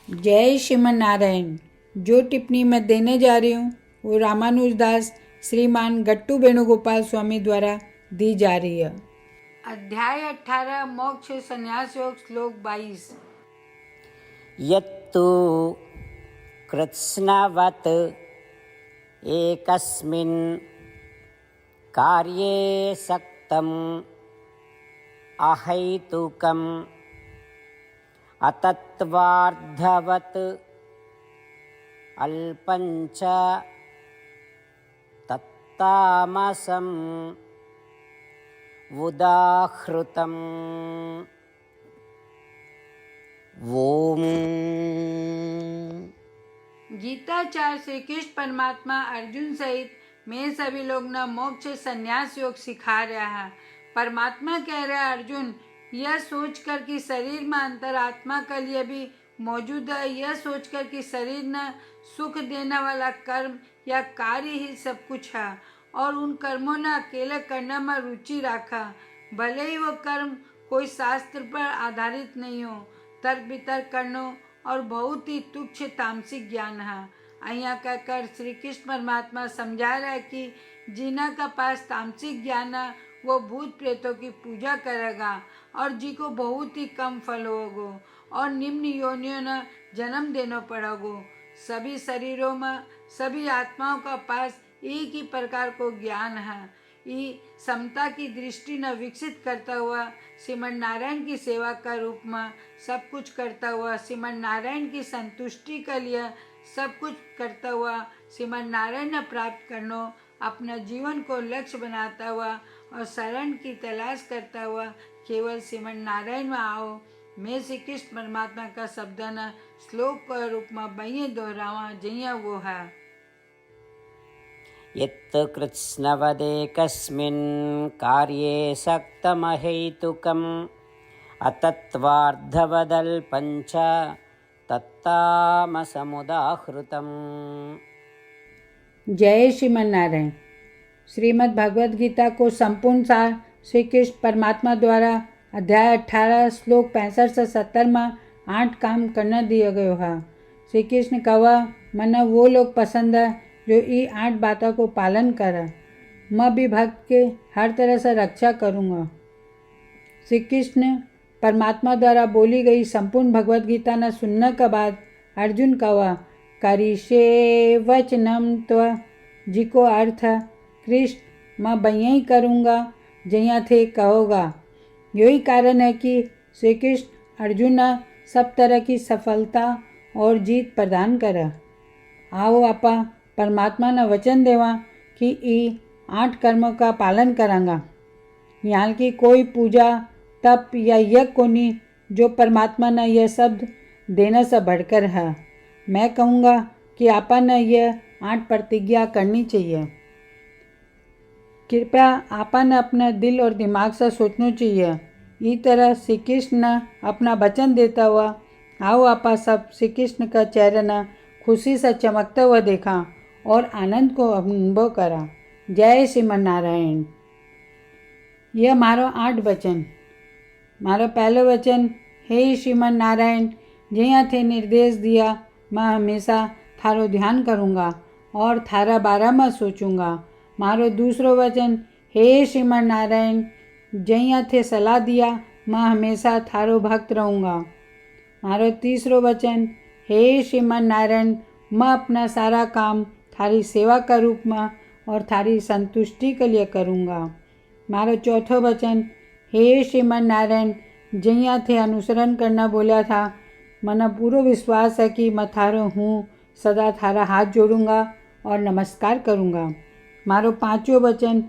जय श्रीमन नारायण। जो टिप्पणी मैं देने जा रही हूँ वो रामानुजदास श्रीमान गट्टू वेणुगोपाल स्वामी द्वारा दी जा रही है। अध्याय 18 मोक्ष संन्यास योग श्लोक 22। यत्तु कृत्स्नवत् एकस्मिन् कार्ये सक्तम् अहैतुकम् अतत्त्वार्थवत् अल्पञ्च तत्तामसम् उदाहृतम्। ओम। गीताचार्य श्री कृष्ण परमात्मा अर्जुन सहित मैं सभी लोग न मोक्ष संन्यास योग सिखा रहा है। परमात्मा कह रहा है अर्जुन, यह सोचकर कि शरीर में अंतरात्मा के लिए भी मौजूद है, यह सोचकर कि शरीर न सुख देने वाला कर्म या कार्य ही सब कुछ है और उन कर्मों ने अकेले करने में रुचि रखा, भले ही वो कर्म कोई शास्त्र पर आधारित नहीं हो, तर्क वितर्क करनो और बहुत ही तुच्छ तामसिक ज्ञान है। અહીંયા कहकर श्री कृष्ण परमात्मा समझा रहा है कि जिना का पास तामसिक ज्ञान है वो भूत प्रेतों की पूजा करेगा और जी को बहुत ही कम फल होगा और निम्न योनियों ने जन्म देना पड़ेगा। सभी शरीरों में सभी आत्माओं का पास एक ही प्रकार को ज्ञान है। ये समता की दृष्टि न विकसित करता हुआ श्रीमन नारायण की सेवा का रूप में सब कुछ करता हुआ, श्रीमन नारायण की संतुष्टि के लिए सब कुछ करता हुआ, श्रीमन नारायण ने प्राप्त करना अपना जीवन को लक्ष्य बनाता हुआ और शरण की तलाश करता हुआ केवल श्रीमन नारायण में आओ। मैं श्री कृष्ण परमात्मा का शब्द न श्लोक के रूप में बही दोहरावा जइया वो है। यत् कृत्स्नवदेकस्मिन् कार्ये सक्तमहैतुकम् अतत्त्वार्थवदल्पञ्च तत्तामसमुदाहृतम्। जय श्रीमन नारायण। श्रीमद् भगवद गीता को संपूर्ण सार श्री कृष्ण परमात्मा द्वारा अध्याय 18 श्लोक 65 से 70 में 8 काम करना दिया गया है। श्री कृष्ण कहा, मना वो लोग पसंद है जो ये 8 बातों को पालन करे। मैं भी भक्त के हर तरह से रक्षा करूँगा। श्री कृष्ण परमात्मा द्वारा बोली गई संपूर्ण भगवद गीता न सुनने के बाद अर्जुन कहा, करिष्ये वचनम त्व, जी को अर्थ है कृष्ण मैं बइया ही करूँगा जइया थे कहोगा। यही कारण है कि श्री कृष्ण अर्जुन सब तरह की सफलता और जीत प्रदान करे। आओ आपा परमात्मा ने वचन देवा कि ये 8 कर्मों का पालन करांगा। यहाँ की कोई पूजा तप या यज्ञ को नहीं जो परमात्मा ने यह शब्द देने से बढ़कर है। मैं कहूँगा कि आपा ने यह 8 प्रतिज्ञा करनी चाहिए। कृपया आपा ने अपने दिल और दिमाग से सोचना चाहिए। इस तरह श्री कृष्ण ने अपना वचन देता हुआ आओ आपा सब श्री कृष्ण का चेहरा न खुशी से चमकता हुआ देखा और आनंद को अनुभव करा। जय श्रीमन नारायण। यह मारो 8 वचन। मारो पहलो वचन, हे श्रीमन नारायण, जैया थे निर्देश दिया मैं हमेशा थारो ध्यान करूँगा और थारा बारे में सोचूंगा। मारो दूसरो वचन, हे श्रीमन नारायण, जैया थे सलाह दिया मैं हमेशा थारो भक्त रहूँगा। मारो तीसरो वचन, हे श्रीमन नारायण, मैं अपना सारा काम थारी सेवा का रूप में और थारी संतुष्टि के लिए करूँगा। मारो चौथो वचन, हे श्रीमन नारायण, जैया थे अनुसरण करना बोला था, मना पूरा विश्वास है कि मैं थारो हूँ, सदा थारा हाथ जोड़ूंगा और नमस्कार करूँगा। मारो पांचों वचन,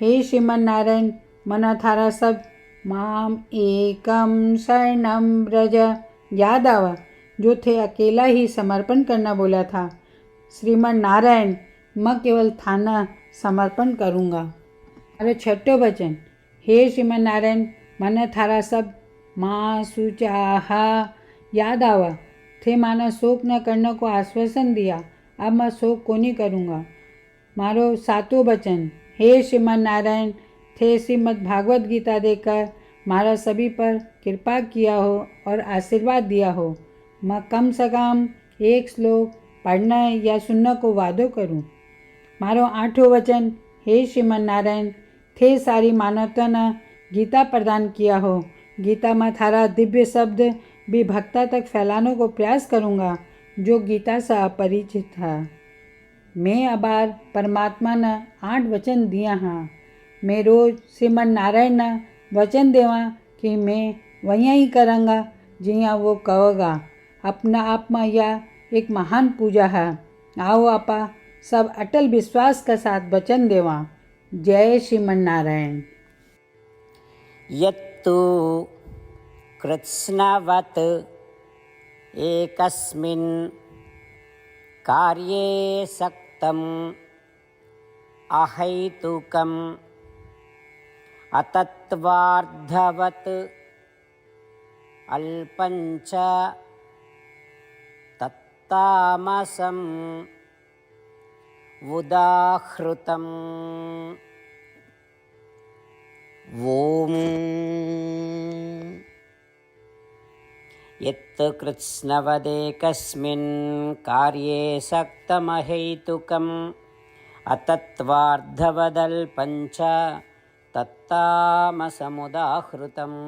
हे श्रीमन नारायण, मना थारा सब माम एकम शरणम ब्रज याद आवा जो थे अकेला ही समर्पण करना बोला था। श्रीमन नारायण, मैं केवल थाना समर्पण करूँगा। मारो छठो वचन, हे श्रीमन नारायण, मने थारा सब माँ सुचाहा याद आवा थे, माना शोक न करने को आश्वासन दिया, अब मैं शोक को नहीं करूँगा। मारो सातों वचन, हे श्रीमन नारायण, थे श्रीमद् भागवत गीता देकर मारा सभी पर कृपा किया हो और आशीर्वाद दिया हो। मैं कम से कम एक श्लोक पढ़ना या सुनने को वादो करूँ। मारो आठो वचन, हे श्रीमन नारायण, थे सारी मानवताना गीता प्रदान किया हो। गीता में थारा दिव्य शब्द भी भक्ता तक फैलाने को प्रयास करूँगा जो गीता से अपरिचित था। मैं अबार परमात्मा ने 8 वचन दिया हाँ। मैं रोज श्रीमन नारायण ने वचन देवा कि मैं वहीं ही करूँगा जिया वो कहोगा। अपना आप में यह एक महान पूजा है। आओ आपा सब अटल विश्वास के साथ वचन देवा। जय श्रीमन नारायण। यत्तु कृत्स्नवत् एकस्मिन् कार्ये सक्तम् अहैतुकम् अतत्त्वार्थवत् अल्पञ्च तत्तामसम् उदाहृतम्। ॐ यत् कृत्स्नवदेकस्मिन् कार्ये सक्तमहैतुकम् अतत्त्वार्थवदल्पञ्च तत्तामसमुदाहृतम्।